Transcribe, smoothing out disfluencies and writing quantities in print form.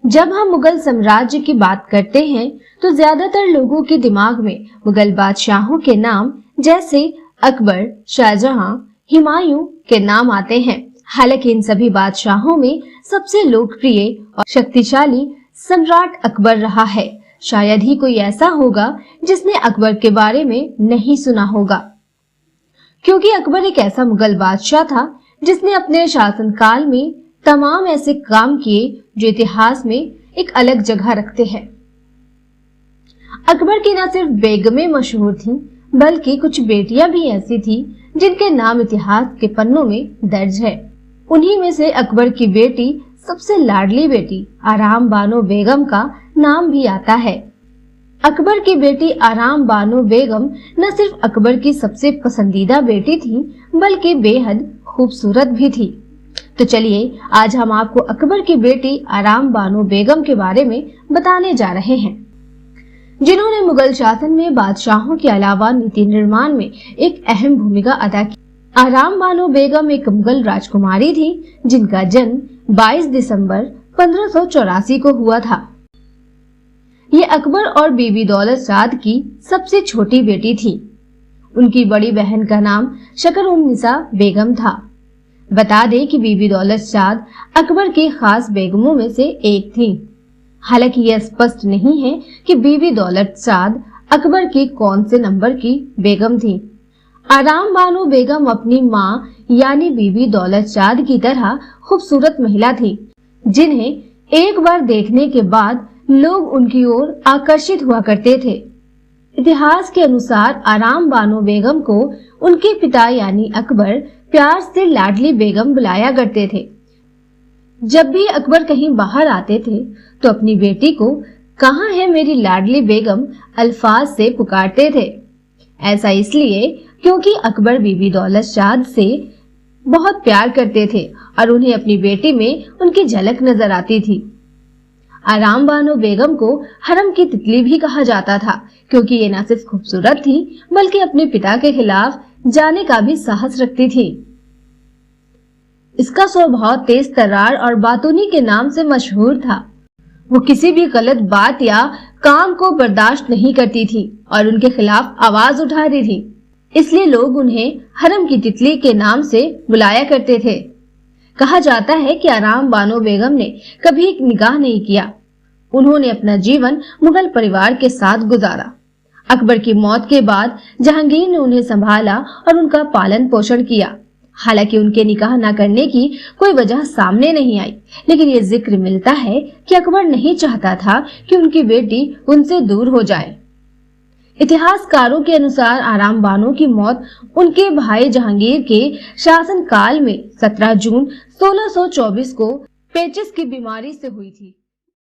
जब हम मुगल साम्राज्य की बात करते हैं तो ज्यादातर लोगों के दिमाग में मुगल बादशाहों के नाम जैसे अकबर, शाहजहां, हुमायूं के नाम आते हैं। हालांकि इन सभी बादशाहों में सबसे लोकप्रिय और शक्तिशाली सम्राट अकबर रहा है। शायद ही कोई ऐसा होगा जिसने अकबर के बारे में नहीं सुना होगा, क्योंकि अकबर एक ऐसा मुगल बादशाह था जिसने अपने शासनकाल में तमाम ऐसे काम किए जो इतिहास में एक अलग जगह रखते हैं। अकबर की न सिर्फ बेगमें मशहूर थीं, बल्कि कुछ बेटियां भी ऐसी थीं जिनके नाम इतिहास के पन्नों में दर्ज है। उन्हीं में से अकबर की बेटी, सबसे लाडली बेटी आराम बानो बेगम का नाम भी आता है। अकबर की बेटी आराम बानो बेगम न सिर्फ अकबर की सबसे पसंदीदा बेटी थी, बल्कि बेहद खूबसूरत भी थी। तो चलिए आज हम आपको अकबर की बेटी आराम बानो बेगम के बारे में बताने जा रहे हैं, जिन्होंने मुगल शासन में बादशाहों के अलावा नीति निर्माण में एक अहम भूमिका अदा की। आराम बानो बेगम एक मुगल राजकुमारी थी जिनका जन्म 22 दिसंबर 1584 को हुआ था। ये अकबर और बीबी दौलत शाह की सबसे छोटी बेटी थी। उनकी बड़ी बहन का नाम शकरुन्निसा बेगम था। बता दें कि बीबी दौलत शाह अकबर की खास बेगमों में से एक थी। हालांकि यह स्पष्ट नहीं है कि बीबी दौलत शाह अकबर की कौन से नंबर की बेगम थी। आराम बानो बेगम अपनी माँ यानी बीबी दौलत शाह की तरह खूबसूरत महिला थी, जिन्हें एक बार देखने के बाद लोग उनकी ओर आकर्षित हुआ करते थे। इतिहास के अनुसार आराम बानो बेगम को उनके पिता यानी अकबर प्यार से लाडली बेगम बुलाया करते थे। जब भी अकबर कहीं बाहर आते थे तो अपनी बेटी को कहाँ है मेरी लाडली बेगम अल्फाज से पुकारते थे। ऐसा इसलिए क्योंकि अकबर बीबी दौलत शाह से बहुत प्यार करते थे और उन्हें अपनी बेटी में उनकी झलक नजर आती थी। आराम बानो बेगम को हरम की तितली भी कहा जाता था, क्योंकि ये न सिर्फ खूबसूरत थी बल्कि अपने पिता के खिलाफ जाने का भी साहस रखती थी। इसका स्वभाव तेज तर्रार और बातूनी के नाम से मशहूर था। वो किसी भी गलत बात या काम को बर्दाश्त नहीं करती थी और उनके खिलाफ आवाज उठाती थी। इसलिए लोग उन्हें हरम की तितली के नाम से बुलाया करते थे। कहा जाता है कि आराम बानो बेगम ने कभी एक निकाह नहीं किया। उन्होंने अपना जीवन मुगल परिवार के साथ गुजारा। अकबर की मौत के बाद जहांगीर ने उन्हें संभाला और उनका पालन पोषण किया। हालांकि उनके निकाह न करने की कोई वजह सामने नहीं आई, लेकिन ये जिक्र मिलता है कि अकबर नहीं चाहता था कि उनकी बेटी उनसे दूर हो जाए। इतिहासकारों के अनुसार आराम बानो की मौत उनके भाई जहांगीर के शासन काल में 17 जून 1624 को पेचिस की बीमारी से हुई थी।